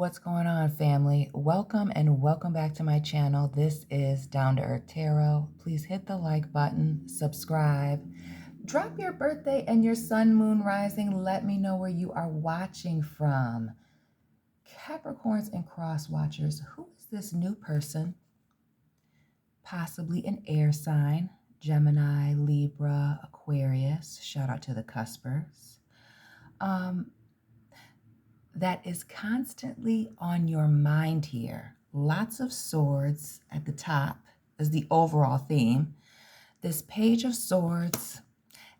What's going on, family? Welcome and welcome back to my channel. This is Down to Earth Tarot. Please hit the like button, subscribe, drop your birthday and your sun, moon, rising. Let me know where you are watching from. Capricorns and cross watchers, who is this new person? Possibly an air sign, Gemini, Libra, Aquarius. Shout out to the cuspers. That is constantly on your mind here. Lots of swords at the top is the overall theme. This page of swords,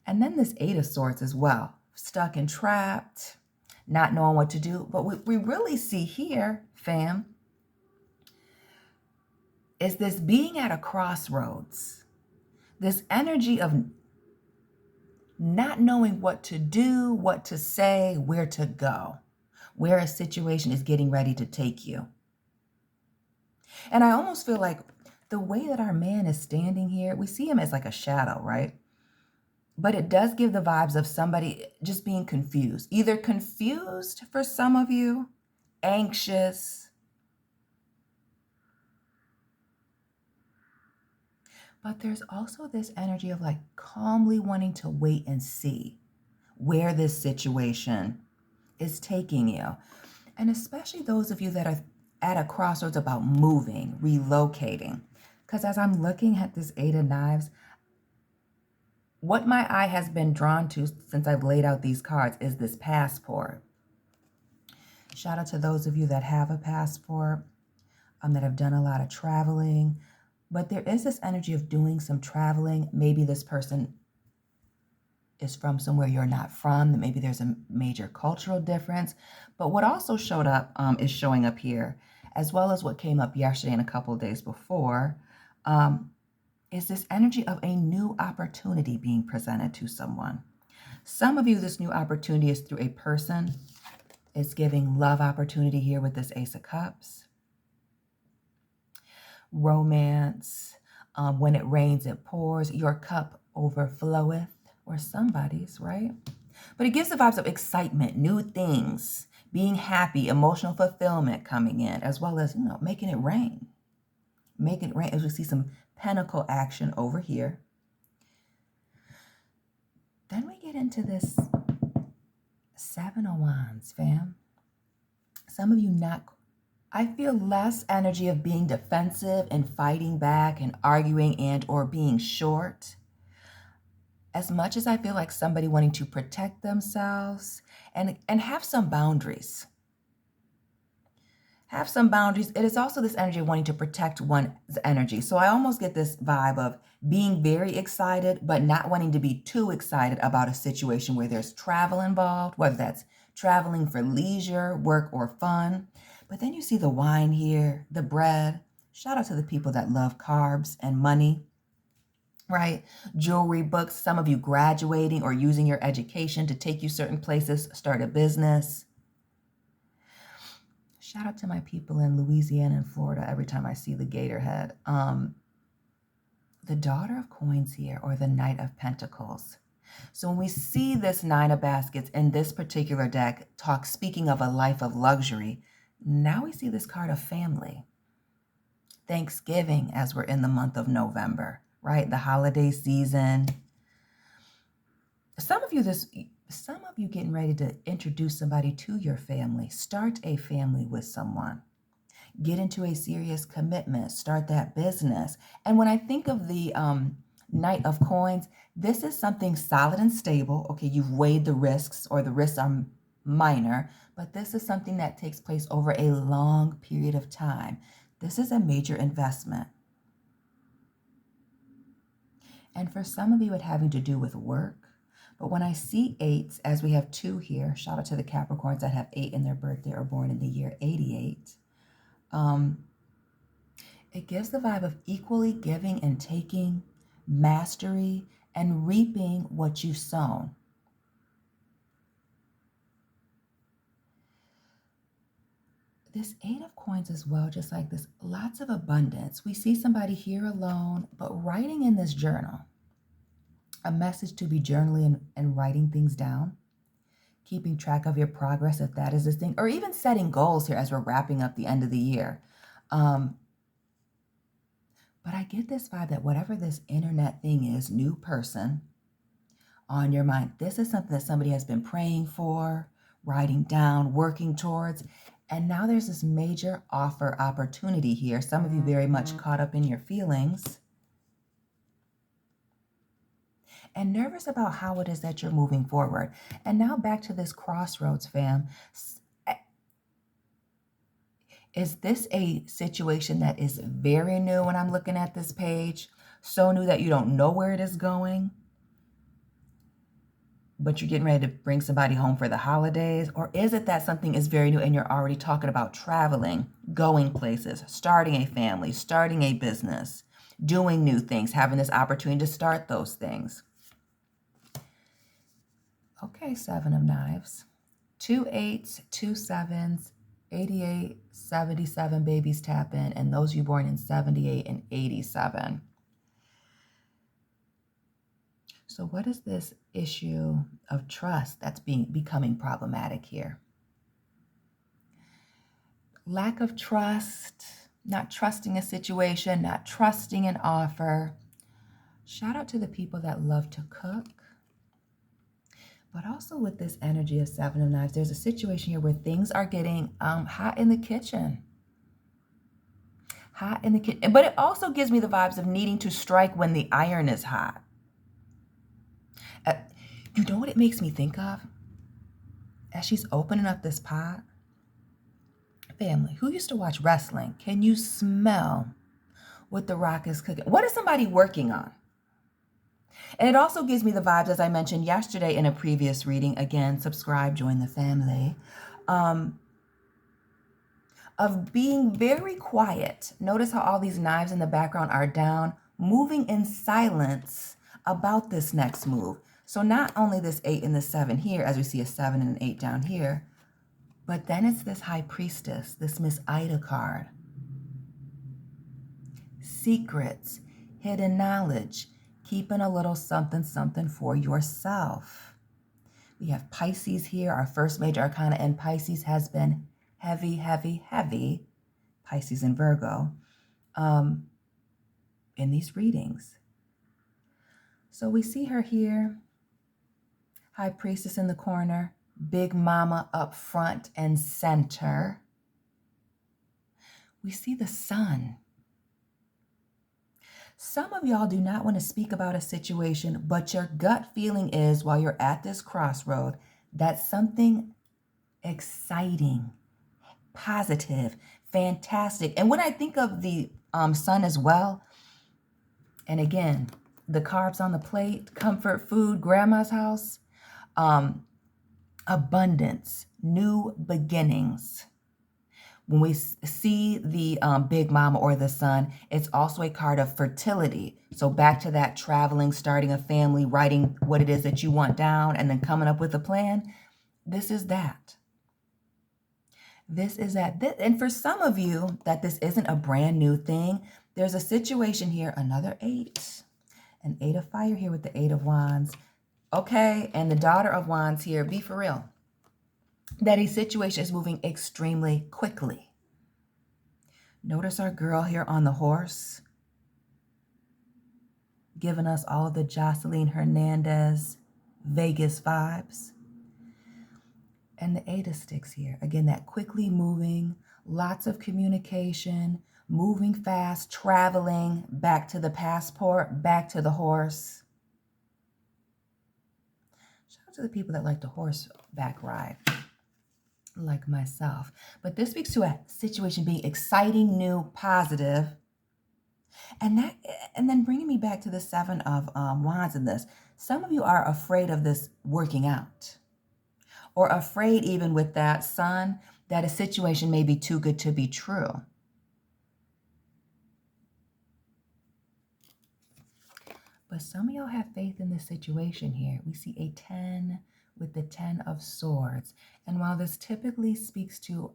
and then this 8 of swords as well. Stuck and trapped, not knowing what to do. But what we really see here, fam, is this being at a crossroads. This energy of not knowing what to do, what to say, where to go, where a situation is getting ready to take you. And I almost feel like the way that our man is standing here, we see him as like a shadow, right? But it does give the vibes of somebody just being confused. Either confused for some of you, anxious. But there's also this energy of like calmly wanting to wait and see where this situation is taking you. And especially those of you that are at a crossroads about moving, relocating. Because as I'm looking at this 8 of Knives, what my eye has been drawn to since I've laid out these cards is this passport. Shout out to those of you that have a passport, that have done a lot of traveling. But there is this energy of doing some traveling. Maybe this person is from somewhere you're not from, that maybe there's a major cultural difference. But what also showed up is showing up here, as well as what came up yesterday and a couple of days before, is this energy of a new opportunity being presented to someone. Some of you, this new opportunity is through a person. It's giving love opportunity here with this Ace of Cups. Romance, when it rains, it pours. Your cup overfloweth. Or somebody's, right? But it gives the vibes of excitement, new things, being happy, emotional fulfillment coming in, as well as, making it rain. Making it rain, as we see some pentacle action over here. Then we get into this 7 of Wands, fam. Some of you I feel less energy of being defensive and fighting back and arguing and or being short. As much as I feel like somebody wanting to protect themselves and have some boundaries. Have some boundaries. It is also this energy of wanting to protect one's energy. So I almost get this vibe of being very excited, but not wanting to be too excited about a situation where there's travel involved, whether that's traveling for leisure, work, or fun. But then you see the wine here, the bread. Shout out to the people that love carbs and money. Right? Jewelry, books, some of you graduating or using your education to take you certain places, start a business. Shout out to my people in Louisiana and Florida every time I see the gator head. The Daughter of Coins here, or the Knight of Pentacles. So when we see this 9 of Baskets in this particular deck, speaking of a life of luxury, now we see this card of family. Thanksgiving, as we're in the month of November. Right? The holiday season. Some of you getting ready to introduce somebody to your family. Start a family with someone. Get into a serious commitment. Start that business. And when I think of the Knight of Coins, this is something solid and stable. Okay, you've weighed the risks, or the risks are minor, but this is something that takes place over a long period of time. This is a major investment. And for some of you, it having to do with work. But when I see 8s, as we have 2 here, shout out to the Capricorns that have 8 in their birthday or born in the year 88. It gives the vibe of equally giving and taking, mastery, and reaping what you've sown. This 8 of Coins as well, just like this, lots of abundance. We see somebody here alone, but writing in this journal, a message to be journaling and writing things down, keeping track of your progress, if that is the thing, or even setting goals here as we're wrapping up the end of the year. But I get this vibe that whatever this internet thing is, new person on your mind, this is something that somebody has been praying for, writing down, working towards. And now there's this major offer opportunity here. Some of you very much caught up in your feelings and nervous about how it is that you're moving forward. And now back to this crossroads, fam. Is this a situation that is very new when I'm looking at this page? So new that you don't know where it is going, but you're getting ready to bring somebody home for the holidays? Or is it that something is very new and you're already talking about traveling, going places, starting a family, starting a business, doing new things, having this opportunity to start those things? Okay, 7 of Knives. 2 8s, 2 7s, 88, 77 babies tap in, and those of you born in 78 and 87. So what is this issue of trust that's becoming problematic here? Lack of trust, not trusting a situation, not trusting an offer. Shout out to the people that love to cook. But also with this energy of 7 of Knives, there's a situation here where things are getting hot in the kitchen. Hot in the kitchen. But it also gives me the vibes of needing to strike when the iron is hot. You know what it makes me think of? As she's opening up this pot. Family, who used to watch wrestling? Can you smell what The Rock is cooking? What is somebody working on? And it also gives me the vibes, as I mentioned yesterday in a previous reading, again, subscribe, join the family, of being very quiet. Notice how all these knives in the background are down, moving in silence about this next move. So not only this 8 and the 7 here, as we see a 7 and an 8 down here, but then it's this High Priestess, this Miss Ida card. Secrets, hidden knowledge, keeping a little something, something for yourself. We have Pisces here. Our first major arcana in Pisces has been heavy, heavy, heavy. Pisces and Virgo in these readings. So we see her here. High Priestess in the corner. Big Mama up front and center. We see the Sun. Some of y'all do not want to speak about a situation, but your gut feeling is, while you're at this crossroad, that something exciting, positive, fantastic. And when I think of the Sun as well, and again, the carbs on the plate, comfort food, grandma's house, abundance, new beginnings. When we see the Big Mama or the Sun, it's also a card of fertility. So back to that traveling, starting a family, writing what it is that you want down, and then coming up with a plan. This is that. This is that. And for some of you, that this isn't a brand new thing, there's a situation here, another 8. An 8 of fire here with the 8 of Wands. Okay, and the Daughter of Wands here, be for real. That a situation is moving extremely quickly. Notice our girl here on the horse, giving us all of the Jocelyn Hernandez Vegas vibes. And the 8 of Sticks here. Again, that quickly moving, lots of communication, moving fast, traveling, back to the passport, back to the horse. Shout out to the people that like the horseback ride, like myself. But this speaks to a situation being exciting, new, positive. And then bringing me back to the 7 of Wands in this. Some of you are afraid of this working out, or afraid even with that Sun that a situation may be too good to be true. But some of y'all have faith in this situation here. We see a 10 with the 10 of Swords. And while this typically speaks to,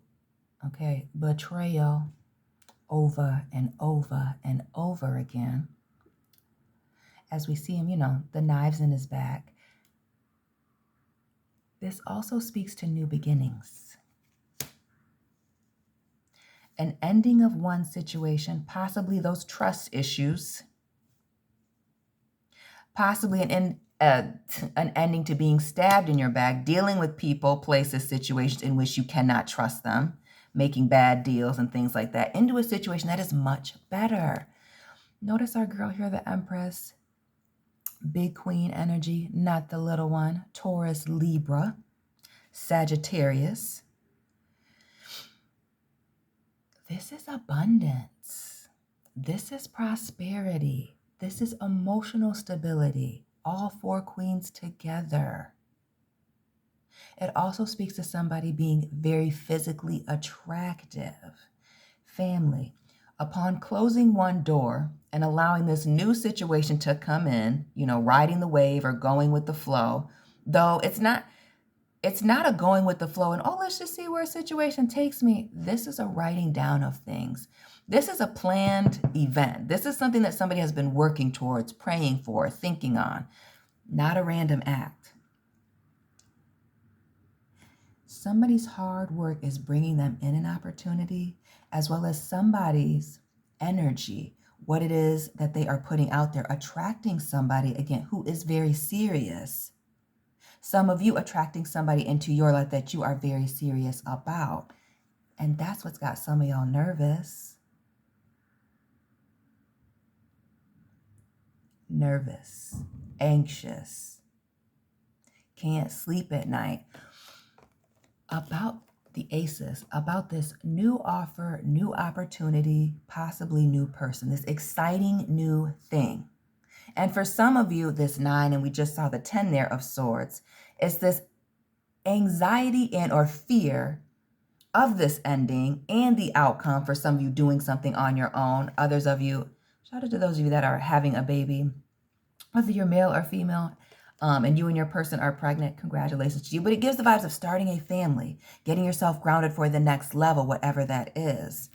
okay, betrayal over and over and over again, as we see him, the knives in his back, This also speaks to new beginnings. An ending of one situation, possibly those trust issues, possibly an ending to being stabbed in your back, dealing with people, places, situations in which you cannot trust them, making bad deals and things like that, into a situation that is much better. Notice our girl here, the Empress, big queen energy, not the little one, Taurus, Libra, Sagittarius. This is abundance. This is prosperity. This is emotional stability. All four queens together. It also speaks to somebody being very physically attractive. Family. Upon closing one door and allowing this new situation to come in, riding the wave or going with the flow, though it's not a going with the flow and, let's just see where a situation takes me. This is a writing down of things. This is a planned event. This is something that somebody has been working towards, praying for, thinking on, not a random act. Somebody's hard work is bringing them in an opportunity, as well as somebody's energy, what it is that they are putting out there, attracting somebody, again, who is very serious. Some of you attracting somebody into your life that you are very serious about. And that's what's got some of y'all nervous. Nervous, anxious, can't sleep at night. About the aces, about this new offer, new opportunity, possibly new person, this exciting new thing. And for some of you, this 9, and we just saw the 10 there of swords, is this anxiety and or fear of this ending and the outcome. For some of you doing something on your own. Others of you, shout out to those of you that are having a baby, whether you're male or female, and you and your person are pregnant, congratulations to you. But it gives the vibes of starting a family, getting yourself grounded for the next level, whatever that is.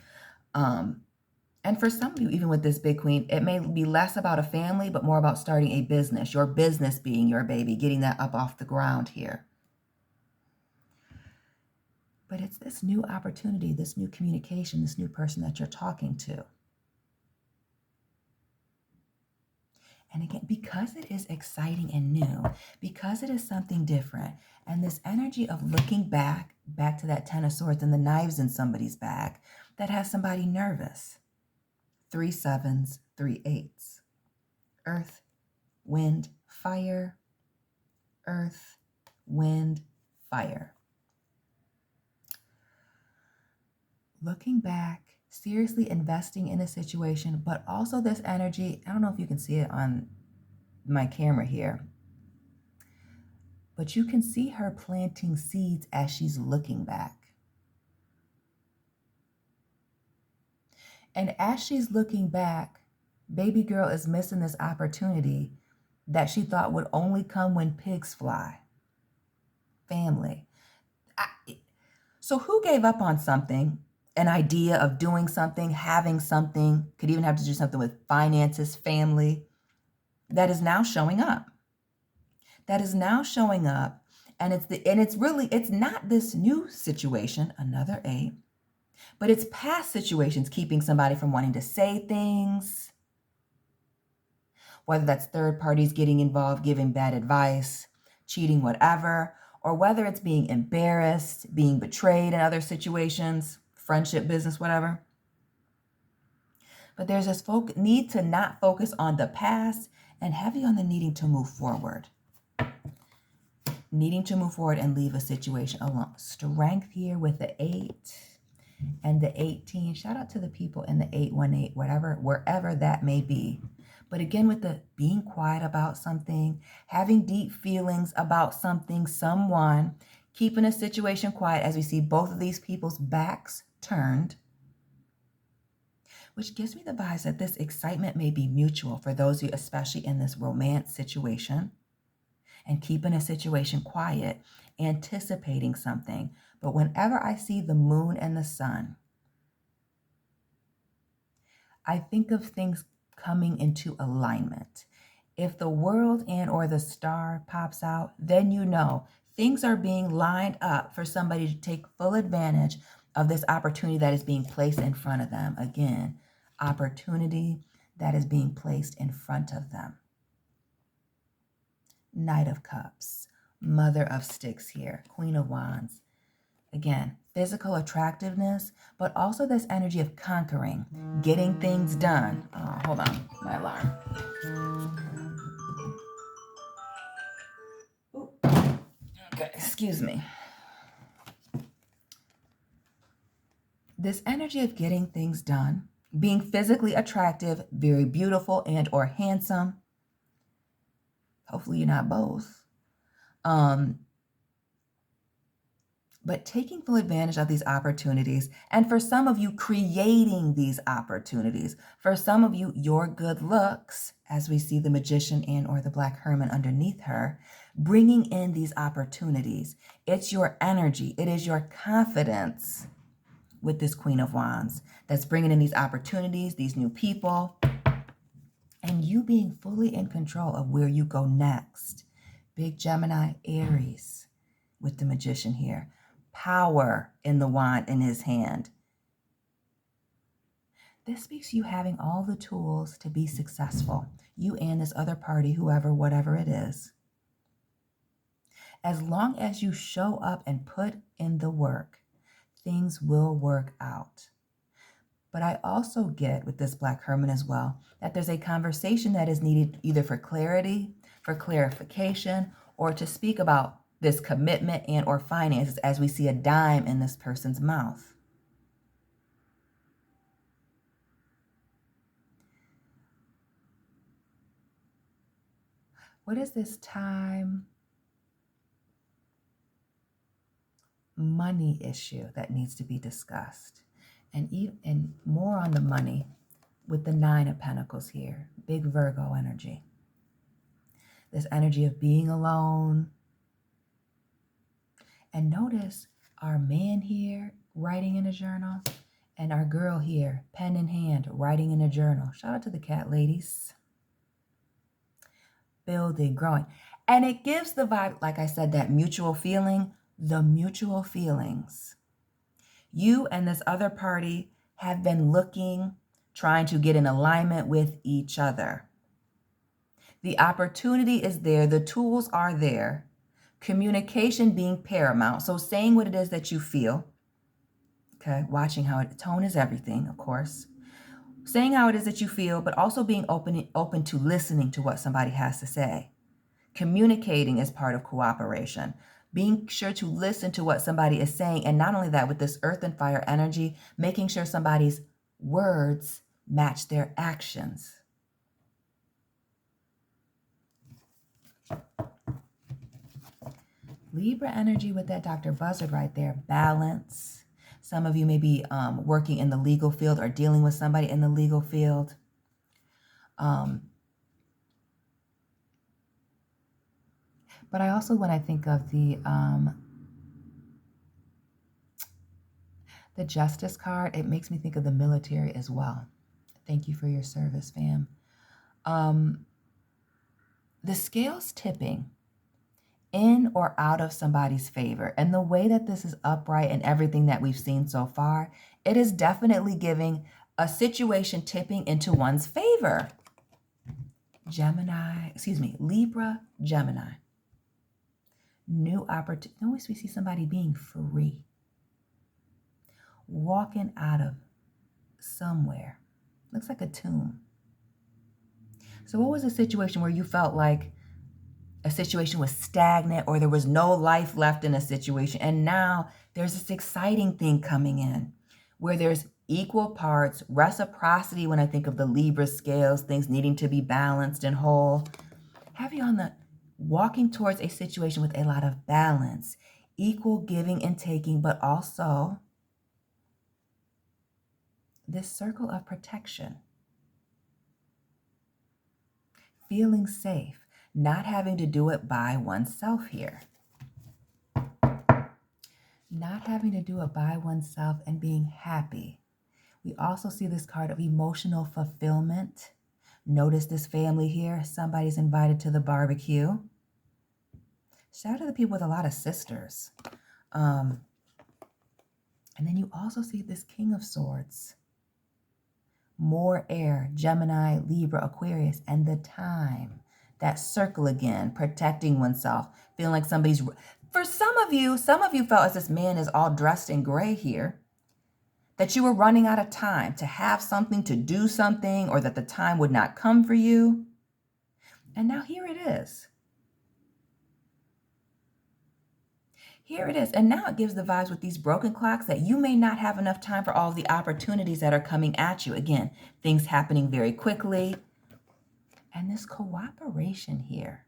And for some of you, even with this big queen, it may be less about a family, but more about starting a business, your business being your baby, getting that up off the ground here. But it's this new opportunity, this new communication, this new person that you're talking to. And again, because it is exciting and new, because it is something different, and this energy of looking back to that 10 of swords and the knives in somebody's back, that has somebody nervous. 3 7s, 3 8s. Earth, wind, fire. Earth, wind, fire. Looking back, seriously investing in a situation, but also this energy, I don't know if you can see it on my camera here, but you can see her planting seeds as she's looking back. And as she's looking back, baby girl is missing this opportunity that she thought would only come when pigs fly. Family. So who gave up on something? An idea of doing something, having something, could even have to do something with finances, family, that is now showing up. That is now showing up. And it's not this new situation, another 8, but it's past situations keeping somebody from wanting to say things, whether that's third parties getting involved, giving bad advice, cheating, whatever, or whether it's being embarrassed, being betrayed in other situations, friendship, business, whatever. But there's this need to not focus on the past and heavy on the needing to move forward. Needing to move forward and leave a situation alone. Strength here with the 8 and the 18. Shout out to the people in the 818, wherever that may be. But again, with the being quiet about something, having deep feelings about something, someone, keeping a situation quiet as we see both of these people's backs turned, which gives me the vibes that this excitement may be mutual for those of you, especially in this romance situation, and keeping a situation quiet, anticipating something. But whenever I see the moon and the sun, I think of things coming into alignment. If the world and or the star pops out, then you know Things are being lined up for somebody to take full advantage of this opportunity that is being placed in front of them. Again, opportunity that is being placed in front of them. Knight of Cups, Mother of Sticks here, Queen of Wands. Again, physical attractiveness, but also this energy of conquering, getting things done. Oh, hold on, my alarm. Ooh. Okay, excuse me. This energy of getting things done, being physically attractive, very beautiful and or handsome. Hopefully you're not both. But taking full advantage of these opportunities, and for some of you, creating these opportunities. For some of you, your good looks, as we see the Magician and or the Black Hermit underneath her, bringing in these opportunities. It's your energy. It is your confidence with this Queen of Wands that's bringing in these opportunities, these new people, and you being fully in control of where you go next. Big Gemini, Aries with the Magician here. Power in the wand in his hand. This speaks to you having all the tools to be successful. You and this other party, whoever, whatever it is. As long as you show up and put in the work, things will work out. But I also get with this Black Hermit as well, that there's a conversation that is needed either for clarity, for clarification, or to speak about this commitment and or finances as we see a dime in this person's mouth. What is this time money issue that needs to be discussed? And more on the money with the Nine of Pentacles here. Big Virgo energy. This energy of being alone. And notice our man here writing in a journal and our girl here, pen in hand, writing in a journal. Shout out to the cat ladies. Building, growing. And it gives the vibe, like I said, that mutual feeling, the mutual feelings. You and this other party have been looking, trying to get in alignment with each other. The opportunity is there. The tools are there. Communication being paramount. So saying what it is that you feel. Okay, watching how tone is everything, of course. Saying how it is that you feel, but also being open to listening to what somebody has to say. Communicating is part of cooperation. Being sure to listen to what somebody is saying. And not only that, with this earth and fire energy, making sure somebody's words match their actions. Libra energy with that Dr. Buzzard right there. Balance. Some of you may be working in the legal field or dealing with somebody in the legal field. But I also, when I think of the Justice card, it makes me think of the military as well. Thank you for your service, fam. The scales tipping in or out of somebody's favor. And the way that this is upright and everything that we've seen so far, it is definitely giving a situation tipping into one's favor. Libra, Gemini. New opportunity. Notice we see somebody being free. Walking out of somewhere. Looks like a tomb. So what was a situation where you felt like a situation was stagnant or there was no life left in a situation, and now there's this exciting thing coming in where there's equal parts, reciprocity when I think of the Libra scales, things needing to be balanced and whole. Have you on the walking towards a situation with a lot of balance, equal giving and taking, but also this circle of protection. Feeling safe. Not having to do it by oneself here. Not having to do it by oneself and being happy. We also see this card of emotional fulfillment. Notice this family here. Somebody's invited to the barbecue. Shout out to the people with a lot of sisters. And then you also see this King of Swords. More air, Gemini, Libra, Aquarius, and the time. That circle again, protecting oneself, feeling like somebody's... For some of you felt as this man is all dressed in gray here, that you were running out of time to have something, to do something, or that the time would not come for you. And now here it is. Here it is. And now it gives the vibes with these broken clocks that you may not have enough time for all of the opportunities that are coming at you. Again, things happening very quickly. And this cooperation here,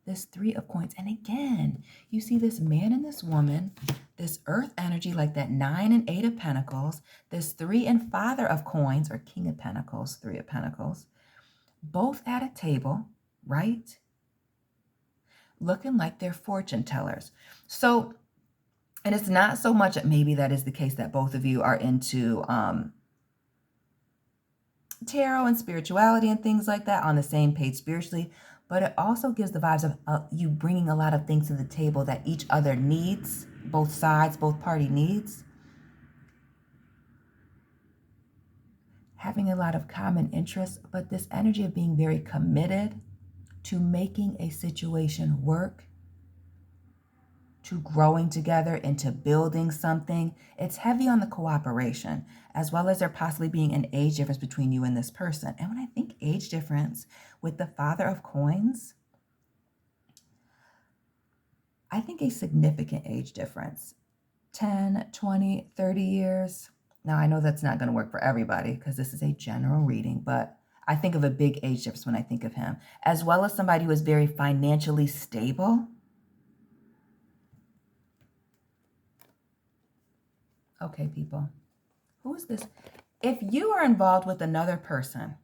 this Three of Coins. And again, you see this man and this woman, this earth energy like that 9 and 8 of Pentacles, this 3 and Father of Coins, or King of Pentacles, 3 of Pentacles, both at a table, right? Looking like they're fortune tellers. So, and it's not so much that maybe that is the case that both of you are into tarot and spirituality and things like that, on the same page spiritually, but it also gives the vibes of you bringing a lot of things to the table that each other needs, both sides, both party needs. Having a lot of common interests, but this energy of being very committed to making a situation work, to growing together, into building something. It's heavy on the cooperation, as well as there possibly being an age difference between you and this person. And when I think age difference with the Father of Coins, I think a significant age difference, 10, 20, 30 years. Now, I know that's not going to work for everybody because this is a general reading, but I think of a big age difference when I think of him, as well as somebody who is very financially stable. Okay, people, who is this? If you are involved with another person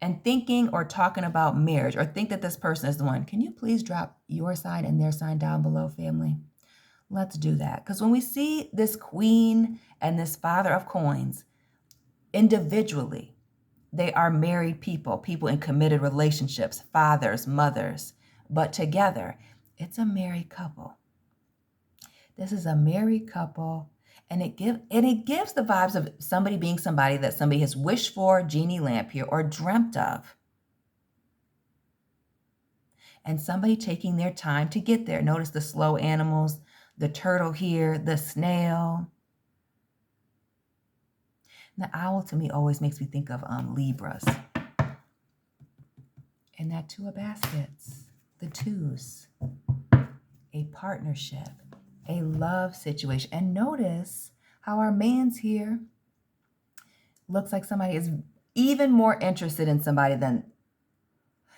and thinking or talking about marriage, or think that this person is the one, can you please drop your sign and their sign down below, family? Let's do that. Because when we see this Queen and this Father of Coins individually, they are married people, people in committed relationships, fathers, mothers, but together, it's a married couple. This is a married couple, and it gives the vibes of somebody being somebody that somebody has wished for, genie lamp here, or dreamt of. And somebody taking their time to get there. Notice the slow animals, the turtle here, the snail. The owl to me always makes me think of Libras. And that 2 of baskets, the 2s, a partnership, a love situation. And notice how our man's here looks like somebody is even more interested in somebody than,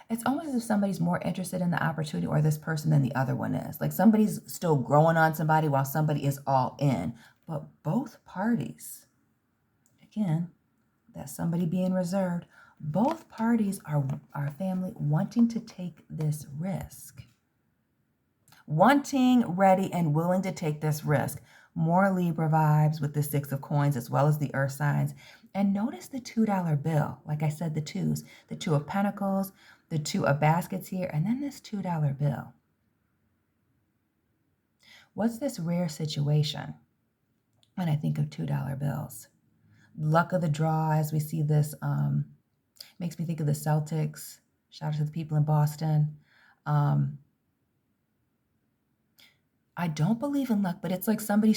it's almost as if somebody's more interested in the opportunity or this person than the other one is. Like somebody's still growing on somebody while somebody is all in. But both parties, again, that's somebody being reserved. Both parties are family wanting to take this risk. Wanting, ready, and willing to take this risk. More Libra vibes with the 6 of Coins as well as the earth signs. And notice the $2 bill. Like I said, the 2s. The 2 of Pentacles, the 2 of baskets here, and then this $2 bill. What's this rare situation when I think of $2 bills? Luck of the draw, as we see this, makes me think of the Celtics. Shout out to the people in Boston. I don't believe in luck, but it's like somebody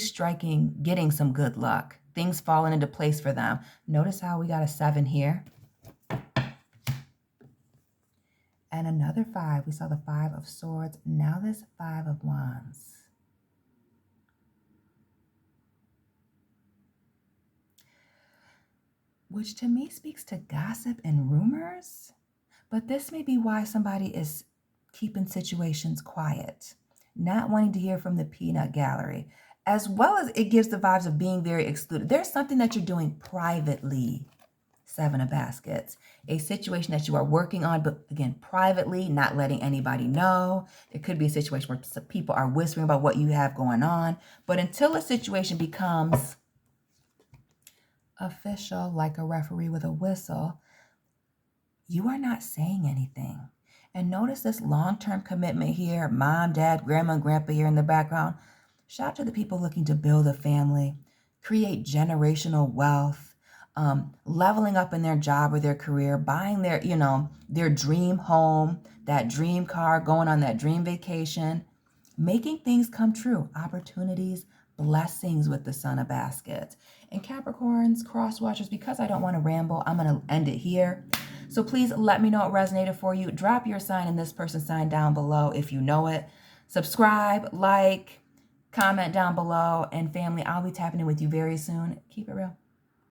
getting some good luck. Things falling into place for them. Notice how we got a 7 here. And another 5. We saw the 5 of Swords. Now this 5 of Wands. Which to me speaks to gossip and rumors. But this may be why somebody is keeping situations quiet, not wanting to hear from the peanut gallery, as well as it gives the vibes of being very excluded. There's something that you're doing privately, 7 of baskets, a situation that you are working on, but again, privately, not letting anybody know. It could be a situation where some people are whispering about what you have going on, but until a situation becomes official, like a referee with a whistle, you are not saying anything. And notice this long-term commitment here. Mom, dad, grandma, and grandpa here in the background. Shout out to the people looking to build a family, create generational wealth, leveling up in their job or their career, buying their dream home, that dream car, going on that dream vacation, making things come true, opportunities, blessings with the Son of Baskets. And Capricorns, cross watchers, because I don't want to ramble, I'm going to end it here. So please let me know it resonated for you. Drop your sign and this person's sign down below if you know it. Subscribe, like, comment down below. And family, I'll be tapping in with you very soon. Keep it real.